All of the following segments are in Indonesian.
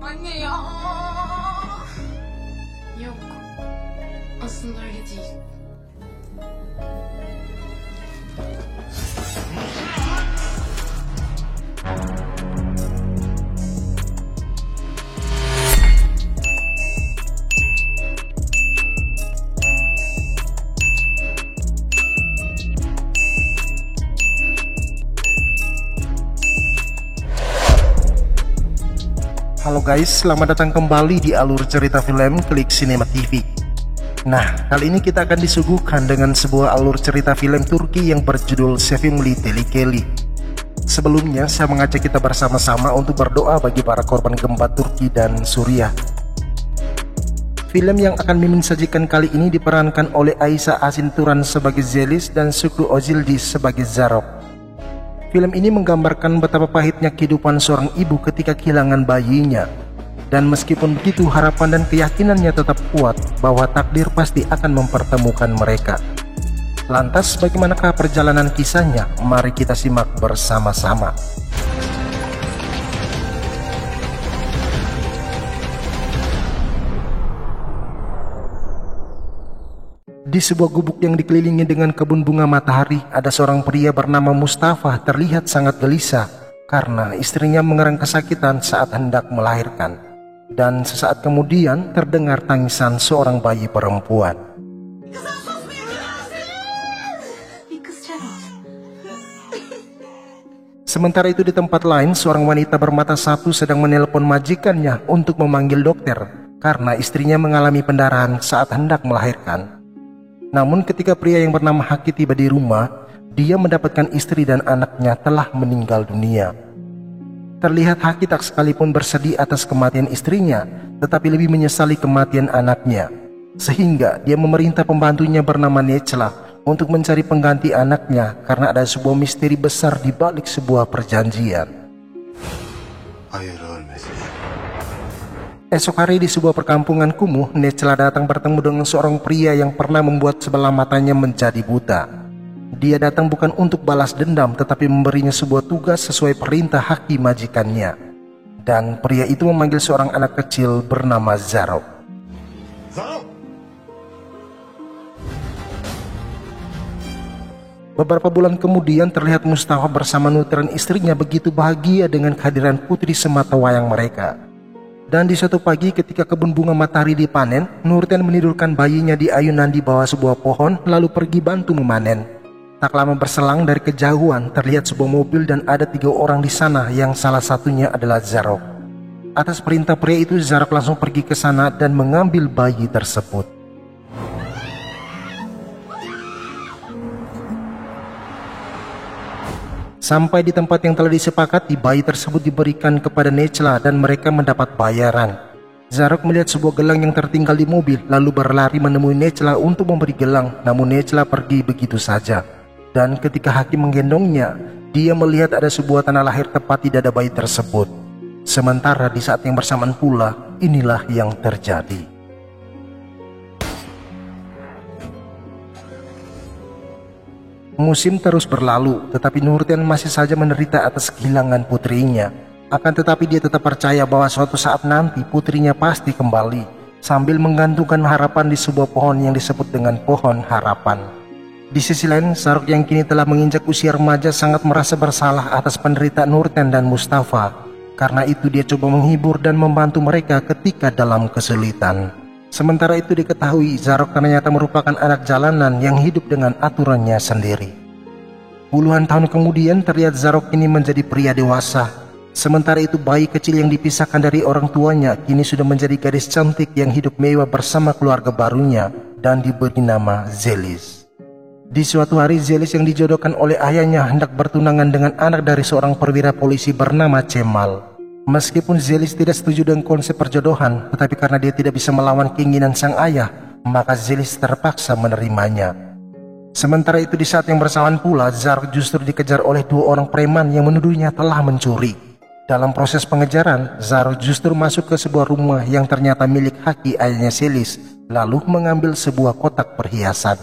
아니야. Yok. Aslında öyle değil. Halo guys, selamat datang kembali di alur cerita film Klik Cinema TV. Nah, kali ini kita akan disuguhkan dengan sebuah alur cerita film Turki yang berjudul Sevimli Tehlikeli. Sebelumnya, saya mengajak kita bersama-sama untuk berdoa bagi para korban gempa Turki dan Suriah. Film yang akan Mimin sajikan kali ini diperankan oleh Aisyah Asin Turan sebagai Zeliz dan Şükrü Özildiz sebagai Zarok. Film ini menggambarkan betapa pahitnya kehidupan seorang ibu ketika kehilangan bayinya. Dan meskipun begitu, harapan dan keyakinannya tetap kuat bahwa takdir pasti akan mempertemukan mereka. Lantas bagaimanakah perjalanan kisahnya? Mari kita simak bersama-sama. Di sebuah gubuk yang dikelilingi dengan kebun bunga matahari, ada seorang pria bernama Mustafa terlihat sangat gelisah karena istrinya mengerang kesakitan saat hendak melahirkan. Dan sesaat kemudian terdengar tangisan seorang bayi perempuan. Sementara itu di tempat lain, seorang wanita bermata satu sedang menelpon majikannya untuk memanggil dokter karena istrinya mengalami pendarahan saat hendak melahirkan. Namun ketika pria yang bernama Haki tiba di rumah, dia mendapatkan istri dan anaknya telah meninggal dunia. Terlihat Haki tak sekalipun bersedih atas kematian istrinya, tetapi lebih menyesali kematian anaknya. Sehingga dia memerintah pembantunya bernama Necla untuk mencari pengganti anaknya karena ada sebuah misteri besar di balik sebuah perjanjian. Esok hari di sebuah perkampungan kumuh, Necla datang bertemu dengan seorang pria yang pernah membuat sebelah matanya menjadi buta. Dia datang bukan untuk balas dendam, tetapi memberinya sebuah tugas sesuai perintah Haki majikannya. Dan pria itu memanggil seorang anak kecil bernama Zarok. Beberapa bulan kemudian terlihat Mustafa bersama Nurten istrinya begitu bahagia dengan kehadiran putri semata wayang mereka. Dan di suatu pagi ketika kebun bunga matahari dipanen, Nurten menidurkan bayinya di ayunan di bawah sebuah pohon lalu pergi bantu memanen. Tak lama berselang dari kejauhan terlihat sebuah mobil dan ada 3 orang di sana yang salah satunya adalah Zarok. Atas perintah pria itu, Zarok langsung pergi ke sana dan mengambil bayi tersebut. Sampai di tempat yang telah disepakati, bayi tersebut diberikan kepada Necla dan mereka mendapat bayaran. Zarok melihat sebuah gelang yang tertinggal di mobil lalu berlari menemui Necla untuk memberi gelang, namun Necla pergi begitu saja. Dan ketika Haki menggendongnya, dia melihat ada sebuah tanah lahir tepat di dada bayi tersebut. Sementara di saat yang bersamaan pula, inilah yang terjadi. Musim terus berlalu, tetapi Nurten masih saja menderita atas kehilangan putrinya. Akan tetapi dia tetap percaya bahwa suatu saat nanti putrinya pasti kembali, sambil menggantungkan harapan di sebuah pohon yang disebut dengan pohon harapan. Di sisi lain, Zarok yang kini telah menginjak usia remaja sangat merasa bersalah atas penderitaan Nurten dan Mustafa. Karena itu dia coba menghibur dan membantu mereka ketika dalam kesulitan. Sementara itu diketahui Zarok ternyata merupakan anak jalanan yang hidup dengan aturannya sendiri. Puluhan tahun kemudian terlihat Zarok ini menjadi pria dewasa. Sementara itu bayi kecil yang dipisahkan dari orang tuanya kini sudah menjadi gadis cantik yang hidup mewah bersama keluarga barunya dan diberi nama Zeliz. Di suatu hari Zeliz yang dijodohkan oleh ayahnya hendak bertunangan dengan anak dari seorang perwira polisi bernama Cemal. Meskipun Zeliz tidak setuju dengan konsep perjodohan, tetapi karena dia tidak bisa melawan keinginan sang ayah, maka Zeliz terpaksa menerimanya. Sementara itu di saat yang bersamaan pula, Zarok justru dikejar oleh 2 orang preman yang menuduhnya telah mencuri. Dalam proses pengejaran, Zarok justru masuk ke sebuah rumah yang ternyata milik Haki ayahnya Zeliz, lalu mengambil sebuah kotak perhiasan.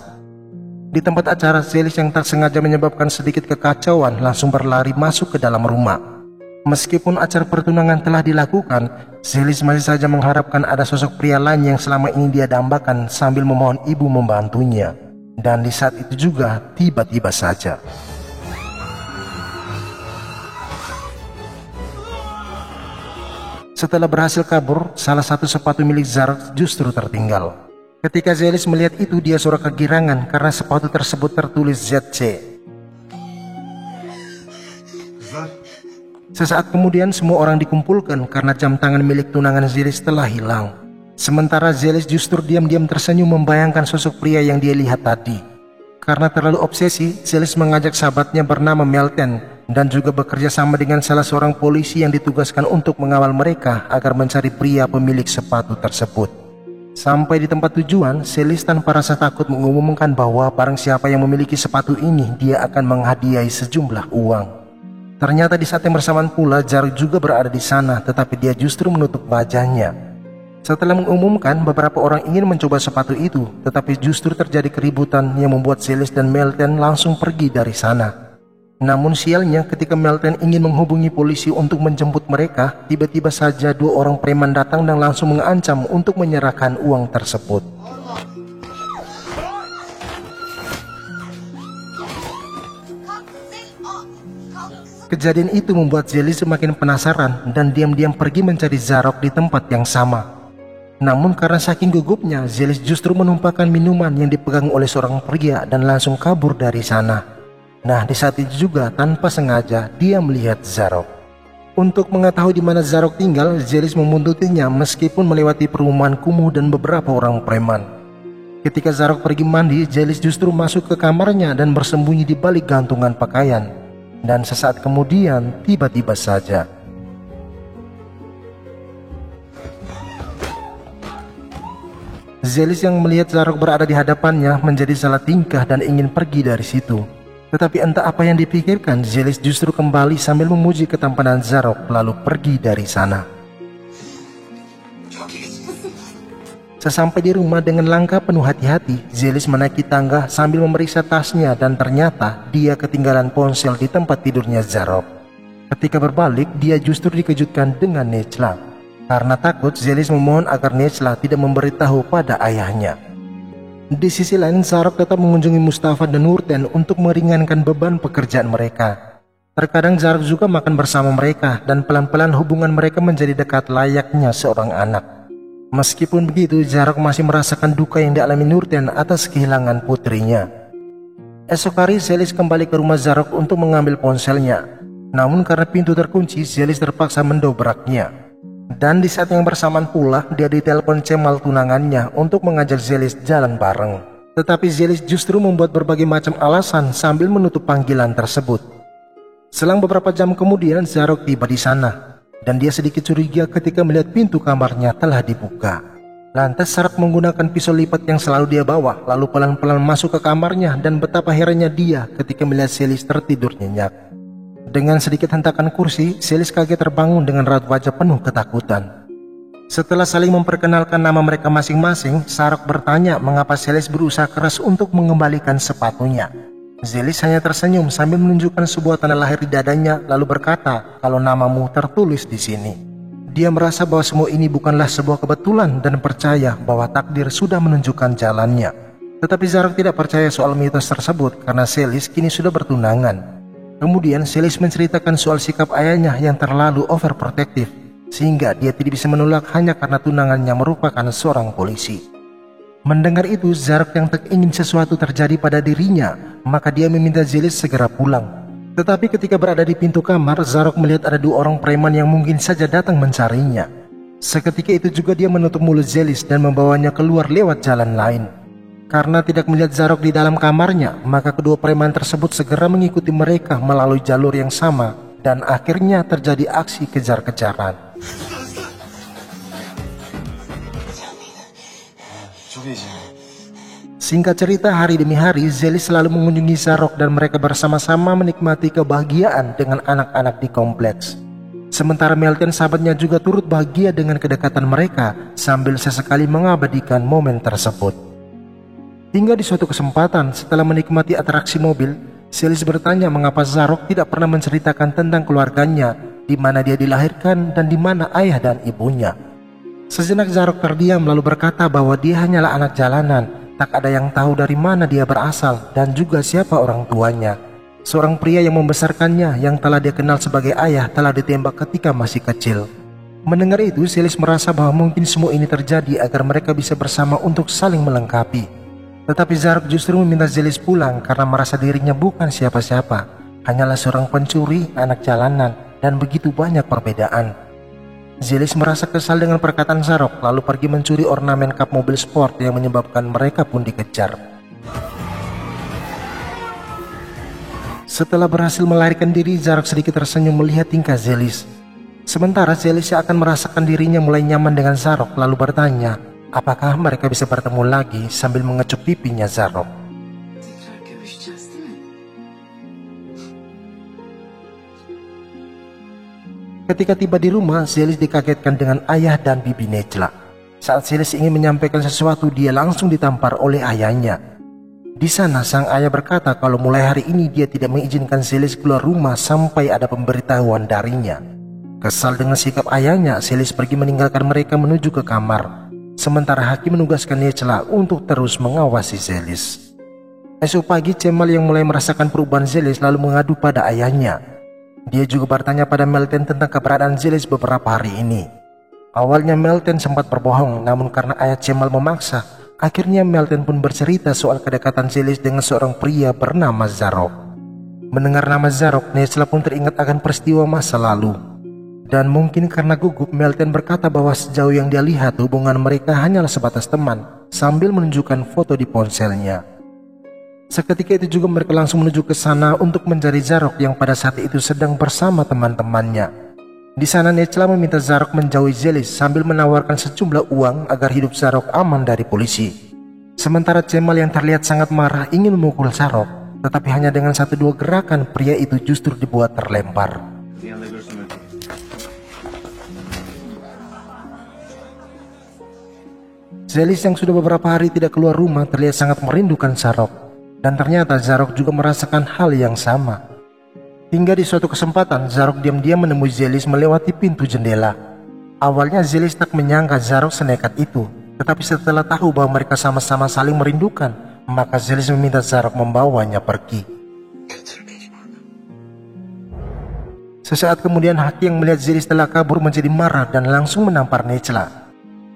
Di tempat acara, Zeliz yang tak sengaja menyebabkan sedikit kekacauan langsung berlari masuk ke dalam rumah. Meskipun acara pertunangan telah dilakukan, Zelis masih saja mengharapkan ada sosok pria lain yang selama ini dia dambakan sambil memohon ibu membantunya. Dan di saat itu juga tiba-tiba saja setelah berhasil kabur, salah satu sepatu milik Zarok justru tertinggal. Ketika Zelis melihat itu, dia suara kegirangan karena sepatu tersebut tertulis ZC. Sesaat kemudian semua orang dikumpulkan karena jam tangan milik tunangan Zelis telah hilang. Sementara Zelis justru diam-diam tersenyum membayangkan sosok pria yang dia lihat tadi. Karena terlalu obsesi, Zelis mengajak sahabatnya bernama Melten dan juga bekerja sama dengan salah seorang polisi yang ditugaskan untuk mengawal mereka agar mencari pria pemilik sepatu tersebut. Sampai di tempat tujuan, Zelis tanpa rasa takut mengumumkan bahwa barang siapa yang memiliki sepatu ini, dia akan menghadiahi sejumlah uang. Ternyata di saat yang bersamaan pula Zarok juga berada di sana, tetapi dia justru menutup wajahnya. Setelah mengumumkan, beberapa orang ingin mencoba sepatu itu, tetapi justru terjadi keributan yang membuat Zelis dan Melten langsung pergi dari sana. Namun sialnya, ketika Melten ingin menghubungi polisi untuk menjemput mereka, tiba-tiba saja dua orang preman datang dan langsung mengancam untuk menyerahkan uang tersebut. Kejadian itu membuat Zelis semakin penasaran dan diam-diam pergi mencari Zarok di tempat yang sama. Namun karena saking gugupnya, Zelis justru menumpahkan minuman yang dipegang oleh seorang pria dan langsung kabur dari sana. Nah, di saat itu juga tanpa sengaja dia melihat Zarok. Untuk mengetahui di mana Zarok tinggal, Zelis membuntutinya meskipun melewati perumahan kumuh dan beberapa orang preman. Ketika Zarok pergi mandi, Zelis justru masuk ke kamarnya dan bersembunyi di balik gantungan pakaian. Dan sesaat kemudian tiba-tiba saja Zelis yang melihat Zarok berada di hadapannya menjadi salah tingkah dan ingin pergi dari situ. Tetapi entah apa yang dipikirkan, Zelis justru kembali sambil memuji ketampanan Zarok lalu pergi dari sana. Sesampai di rumah dengan langkah penuh hati-hati, Zelis menaiki tangga sambil memeriksa tasnya dan ternyata dia ketinggalan ponsel di tempat tidurnya Zarok. Ketika berbalik, dia justru dikejutkan dengan Nejla. Karena takut, Zelis memohon agar Nejla tidak memberitahu pada ayahnya. Di sisi lain, Zarok tetap mengunjungi Mustafa dan Nurten untuk meringankan beban pekerjaan mereka. Terkadang Zarok juga makan bersama mereka dan pelan-pelan hubungan mereka menjadi dekat layaknya seorang anak. Meskipun begitu, Zarok masih merasakan duka yang dialami Nurten atas kehilangan putrinya. Esok hari, Zelis kembali ke rumah Zarok untuk mengambil ponselnya. Namun karena pintu terkunci, Zelis terpaksa mendobraknya. Dan di saat yang bersamaan pula, dia ditelepon Cemal tunangannya untuk mengajak Zelis jalan bareng. Tetapi Zelis justru membuat berbagai macam alasan sambil menutup panggilan tersebut. Selang beberapa jam kemudian, Zarok tiba di sana. Dan dia sedikit curiga ketika melihat pintu kamarnya telah dibuka. Lantas Zarok menggunakan pisau lipat yang selalu dia bawa, lalu pelan-pelan masuk ke kamarnya dan betapa herannya dia ketika melihat Zelis tertidur nyenyak. Dengan sedikit hentakan kursi, Zelis kaget terbangun dengan raut wajah penuh ketakutan. Setelah saling memperkenalkan nama mereka masing-masing, Zarok bertanya mengapa Zelis berusaha keras untuk mengembalikan sepatunya. Zelis hanya tersenyum sambil menunjukkan sebuah tanda lahir di dadanya lalu berkata kalau namamu tertulis di sini. Dia merasa bahwa semua ini bukanlah sebuah kebetulan dan percaya bahwa takdir sudah menunjukkan jalannya. Tetapi Zarok tidak percaya soal mitos tersebut karena Zelis kini sudah bertunangan. Kemudian Zelis menceritakan soal sikap ayahnya yang terlalu overprotective sehingga dia tidak bisa menolak hanya karena tunangannya merupakan seorang polisi. Mendengar itu, Zarok yang tak ingin sesuatu terjadi pada dirinya, maka dia meminta Zelis segera pulang. Tetapi ketika berada di pintu kamar, Zarok melihat ada dua orang preman yang mungkin saja datang mencarinya. Seketika itu juga dia menutup mulut Zelis dan membawanya keluar lewat jalan lain. Karena tidak melihat Zarok di dalam kamarnya, maka kedua preman tersebut segera mengikuti mereka melalui jalur yang sama dan akhirnya terjadi aksi kejar-kejaran. Singkat cerita, hari demi hari Zelis selalu mengunjungi Zarok dan mereka bersama-sama menikmati kebahagiaan dengan anak-anak di kompleks. Sementara Melten sahabatnya juga turut bahagia dengan kedekatan mereka sambil sesekali mengabadikan momen tersebut. Hingga di suatu kesempatan setelah menikmati atraksi mobil, Zelis bertanya mengapa Zarok tidak pernah menceritakan tentang keluarganya di mana dia dilahirkan dan di mana ayah dan ibunya. Sejenak Zarok terdiam lalu berkata bahwa dia hanyalah anak jalanan, tak ada yang tahu dari mana dia berasal dan juga siapa orang tuanya. Seorang pria yang membesarkannya yang telah dia kenal sebagai ayah telah ditembak ketika masih kecil. Mendengar itu, Zelis merasa bahwa mungkin semua ini terjadi agar mereka bisa bersama untuk saling melengkapi. Tetapi Zarok justru meminta Zelis pulang karena merasa dirinya bukan siapa-siapa, hanyalah seorang pencuri, anak jalanan, dan begitu banyak perbedaan. Zelis merasa kesal dengan perkataan Zarok lalu pergi mencuri ornamen kap mobil sport yang menyebabkan mereka pun dikejar. Setelah berhasil melarikan diri, Zarok sedikit tersenyum melihat tingkah Zelis. Sementara Zelis akan merasakan dirinya mulai nyaman dengan Zarok lalu bertanya, apakah mereka bisa bertemu lagi sambil mengecup pipinya Zarok. Tekrar görüşeceğiz değil mi? Ketika tiba di rumah, Zelis dikagetkan dengan ayah dan bibi Necla. Saat Zelis ingin menyampaikan sesuatu, dia langsung ditampar oleh ayahnya. Di sana sang ayah berkata kalau mulai hari ini dia tidak mengizinkan Zelis keluar rumah sampai ada pemberitahuan darinya. Kesal dengan sikap ayahnya, Zelis pergi meninggalkan mereka menuju ke kamar. Sementara Haki menugaskan Necla untuk terus mengawasi Zelis. Esok pagi, Cemal yang mulai merasakan perubahan Zelis lalu mengadu pada ayahnya. Dia juga bertanya pada Melten tentang keberadaan Zelis beberapa hari ini. Awalnya Melten sempat berbohong, namun karena ayah Cemal memaksa, akhirnya Melten pun bercerita soal kedekatan Zelis dengan seorang pria bernama Zarok. Mendengar nama Zarok, Necla pun teringat akan peristiwa masa lalu. Dan mungkin karena gugup, Melten berkata bahwa sejauh yang dia lihat hubungan mereka hanyalah sebatas teman, sambil menunjukkan foto di ponselnya. Seketika itu juga mereka langsung menuju ke sana untuk mencari Zarok yang pada saat itu sedang bersama teman-temannya. Di sana Necla meminta Zarok menjauhi Zelis sambil menawarkan sejumlah uang agar hidup Zarok aman dari polisi. Sementara Cemal yang terlihat sangat marah ingin memukul Zarok, tetapi hanya dengan 1-2 gerakan pria itu justru dibuat terlempar. Zelis yang sudah beberapa hari tidak keluar rumah terlihat sangat merindukan Zarok. Dan ternyata Zarok juga merasakan hal yang sama. Hingga di suatu kesempatan, Zarok diam-diam menemui Zelis melewati pintu jendela. Awalnya Zelis tak menyangka Zarok senekat itu, tetapi setelah tahu bahwa mereka sama-sama saling merindukan, maka Zelis meminta Zarok membawanya pergi. Sesaat kemudian Haki yang melihat Zelis telah kabur menjadi marah dan langsung menampar Necla.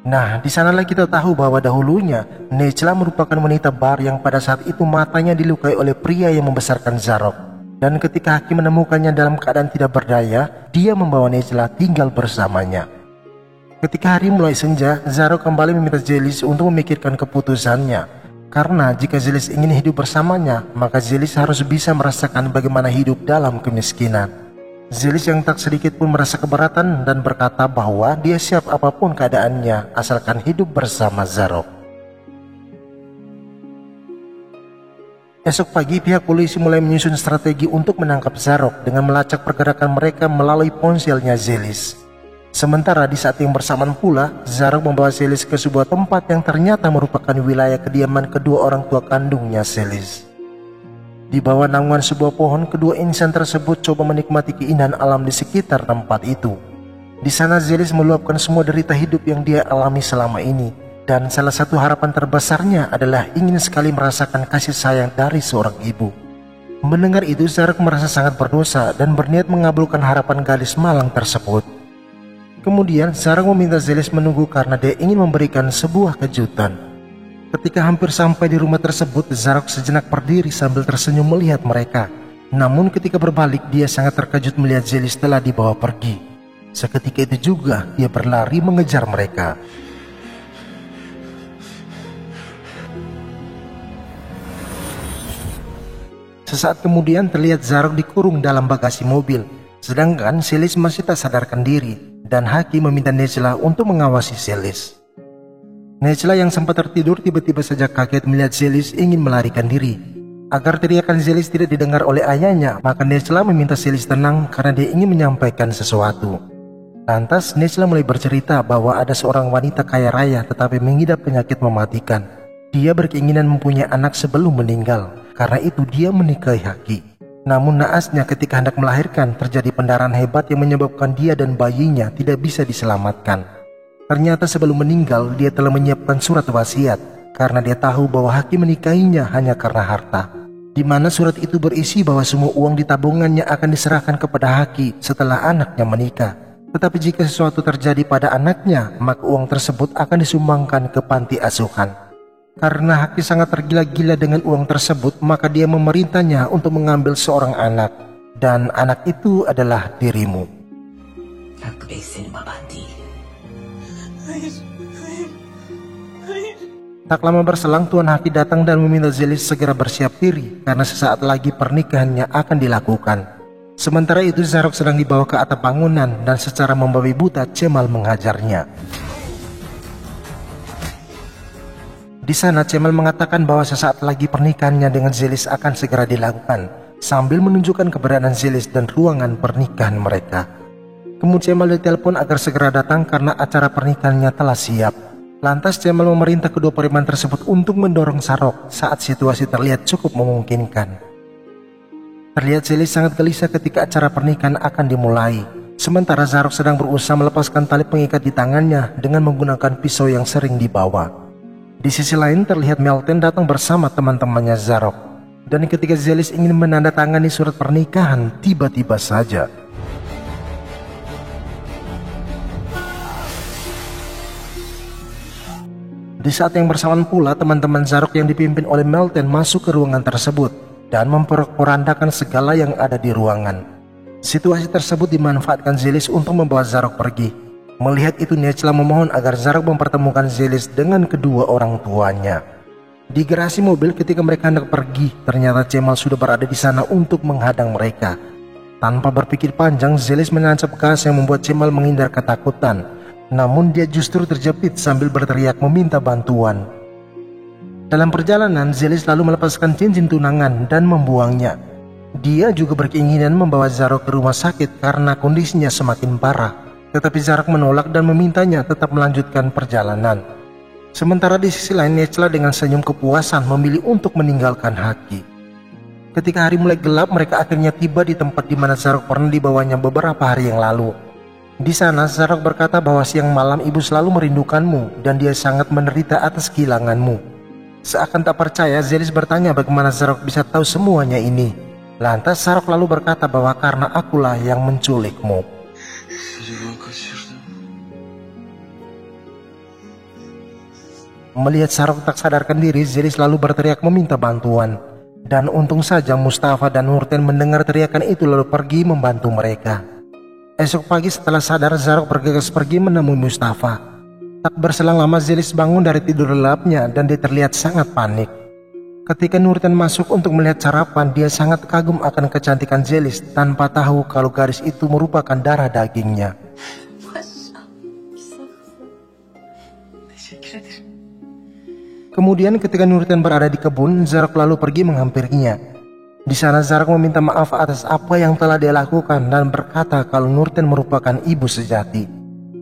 Nah, di sanalah kita tahu bahwa dahulunya Necla merupakan wanita bar yang pada saat itu matanya dilukai oleh pria yang membesarkan Zarok. Dan ketika Haki menemukannya dalam keadaan tidak berdaya, dia membawa Necla tinggal bersamanya. Ketika hari mulai senja, Zarok kembali meminta Zelis untuk memikirkan keputusannya. Karena jika Zelis ingin hidup bersamanya, maka Zelis harus bisa merasakan bagaimana hidup dalam kemiskinan. Zelis yang tak sedikit pun merasa keberatan dan berkata bahwa dia siap apapun keadaannya asalkan hidup bersama Zarok. Esok pagi pihak polisi mulai menyusun strategi untuk menangkap Zarok dengan melacak pergerakan mereka melalui ponselnya Zelis. Sementara di saat yang bersamaan pula, Zarok membawa Zelis ke sebuah tempat yang ternyata merupakan wilayah kediaman kedua orang tua kandungnya Zelis. Di bawah naungan sebuah pohon, kedua insan tersebut coba menikmati keindahan alam di sekitar tempat itu. Di sana Zelis meluapkan semua derita hidup yang dia alami selama ini. Dan salah satu harapan terbesarnya adalah ingin sekali merasakan kasih sayang dari seorang ibu. Mendengar itu, Zarok merasa sangat berdosa dan berniat mengabulkan harapan gadis malang tersebut. Kemudian Zarok meminta Zelis menunggu karena dia ingin memberikan sebuah kejutan. Ketika hampir sampai di rumah tersebut, Zarok sejenak berdiri sambil tersenyum melihat mereka. Namun ketika berbalik, dia sangat terkejut melihat Zelis telah dibawa pergi. Seketika itu juga dia berlari mengejar mereka. Sesaat kemudian terlihat Zarok dikurung dalam bagasi mobil, sedangkan Zelis masih tak sadarkan diri, dan Haki meminta Necla untuk mengawasi Zelis. Necla yang sempat tertidur tiba-tiba saja kaget melihat Zelis ingin melarikan diri. Agar teriakan Zelis tidak didengar oleh ayahnya, maka Necla meminta Zelis tenang karena dia ingin menyampaikan sesuatu. Lantas Necla mulai bercerita bahwa ada seorang wanita kaya raya tetapi mengidap penyakit mematikan. Dia berkeinginan mempunyai anak sebelum meninggal, karena itu dia menikahi Haki. Namun naasnya ketika hendak melahirkan terjadi pendarahan hebat yang menyebabkan dia dan bayinya tidak bisa diselamatkan. Ternyata sebelum meninggal dia telah menyiapkan surat wasiat karena dia tahu bahwa Haki menikahinya hanya karena harta. Di mana surat itu berisi bahwa semua uang di tabungannya akan diserahkan kepada Haki setelah anaknya menikah. Tetapi jika sesuatu terjadi pada anaknya, maka uang tersebut akan disumbangkan ke panti asuhan. Karena Haki sangat tergila-gila dengan uang tersebut, maka dia memerintahnya untuk mengambil seorang anak. Dan anak itu adalah dirimu. Tak lama berselang Tuan Haki datang dan meminta Zelis segera bersiap diri karena sesaat lagi pernikahannya akan dilakukan. Sementara itu Zarok sedang dibawa ke atap bangunan dan secara membabi buta Cemal menghajarnya. Di sana Cemal mengatakan bahwa sesaat lagi pernikahannya dengan Zelis akan segera dilakukan sambil menunjukkan keberadaan Zelis dan ruangan pernikahan mereka. Kemudian Cemal ditelepon agar segera datang karena acara pernikahannya telah siap. Lantas Cemal memerintah kedua preman tersebut untuk mendorong Zarok saat situasi terlihat cukup memungkinkan. Terlihat Zelis sangat gelisah ketika acara pernikahan akan dimulai. Sementara Zarok sedang berusaha melepaskan tali pengikat di tangannya dengan menggunakan pisau yang sering dibawa. Di sisi lain terlihat Melton datang bersama teman-temannya Zarok. Dan ketika Zelis ingin menandatangani surat pernikahan, tiba-tiba saja di saat yang bersamaan pula teman-teman Zarok yang dipimpin oleh Melton masuk ke ruangan tersebut dan memporak-porandakan segala yang ada di ruangan. Situasi tersebut dimanfaatkan Zelis untuk membawa Zarok pergi. Melihat itu Niecla memohon agar Zarok mempertemukan Zelis dengan kedua orang tuanya. Di garasi mobil ketika mereka hendak pergi, ternyata Cemal sudah berada di sana untuk menghadang mereka. Tanpa berpikir panjang, Zelis menancap gas yang membuat Cemal menghindar ketakutan. Namun dia justru terjepit sambil berteriak meminta bantuan. Dalam perjalanan, Zelis lalu melepaskan cincin tunangan dan membuangnya. Dia juga berkeinginan membawa Zarok ke rumah sakit karena kondisinya semakin parah. Tetapi Zarok menolak dan memintanya tetap melanjutkan perjalanan. Sementara di sisi lain Niecla dengan senyum kepuasan memilih untuk meninggalkan Haki. Ketika hari mulai gelap, mereka akhirnya tiba di tempat di mana Zarok pernah dibawanya beberapa hari yang lalu. Di sana Zarok berkata bahwa siang malam ibu selalu merindukanmu dan dia sangat menderita atas kehilanganmu. Seakan tak percaya, Zelis bertanya bagaimana Zarok bisa tahu semuanya ini. Lantas Zarok lalu berkata bahwa karena akulah yang menculikmu. Melihat Zarok tak sadarkan diri, Zelis lalu berteriak meminta bantuan. Dan untung saja Mustafa dan Nurten mendengar teriakan itu lalu pergi membantu mereka. Esok pagi setelah sadar, Zarok bergegas pergi menemui Mustafa. Tak berselang lama Zelis bangun dari tidur lelapnya dan dia terlihat sangat panik. Ketika Nurten masuk untuk melihat sarapan, dia sangat kagum akan kecantikan Zelis tanpa tahu kalau garis itu merupakan darah dagingnya. Kemudian ketika Nurten berada di kebun, Zarok lalu pergi menghampirinya. Di sana Zarok meminta maaf atas apa yang telah dia lakukan dan berkata kalau Nurten merupakan ibu sejati.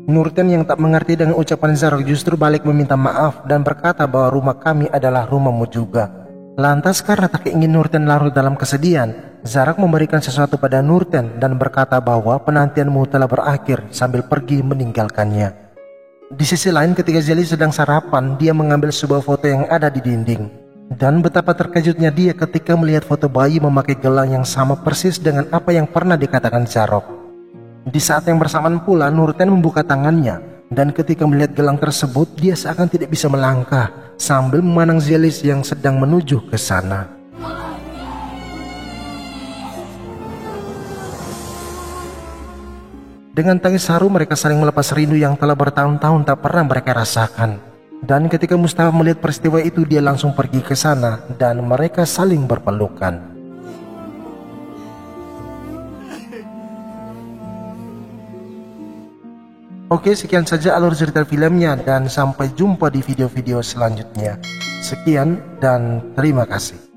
Nurten yang tak mengerti dengan ucapan Zarok justru balik meminta maaf dan berkata bahwa rumah kami adalah rumahmu juga. Lantas karena tak ingin Nurten larut dalam kesedihan, Zarok memberikan sesuatu pada Nurten dan berkata bahwa penantianmu telah berakhir sambil pergi meninggalkannya. Di sisi lain ketika Zelis sedang sarapan, dia mengambil sebuah foto yang ada di dinding. Dan betapa terkejutnya dia ketika melihat foto bayi memakai gelang yang sama persis dengan apa yang pernah dikatakan Zarok. Di saat yang bersamaan pula Nurten membuka tangannya, dan ketika melihat gelang tersebut dia seakan tidak bisa melangkah sambil memandang Zelis yang sedang menuju ke sana. Dengan tangis haru mereka saling melepas rindu yang telah bertahun-tahun tak pernah mereka rasakan. Dan ketika Mustafa melihat peristiwa itu, dia langsung pergi ke sana dan mereka saling berpelukan. Oke, sekian saja alur cerita filmnya dan sampai jumpa di video-video selanjutnya. Sekian dan terima kasih.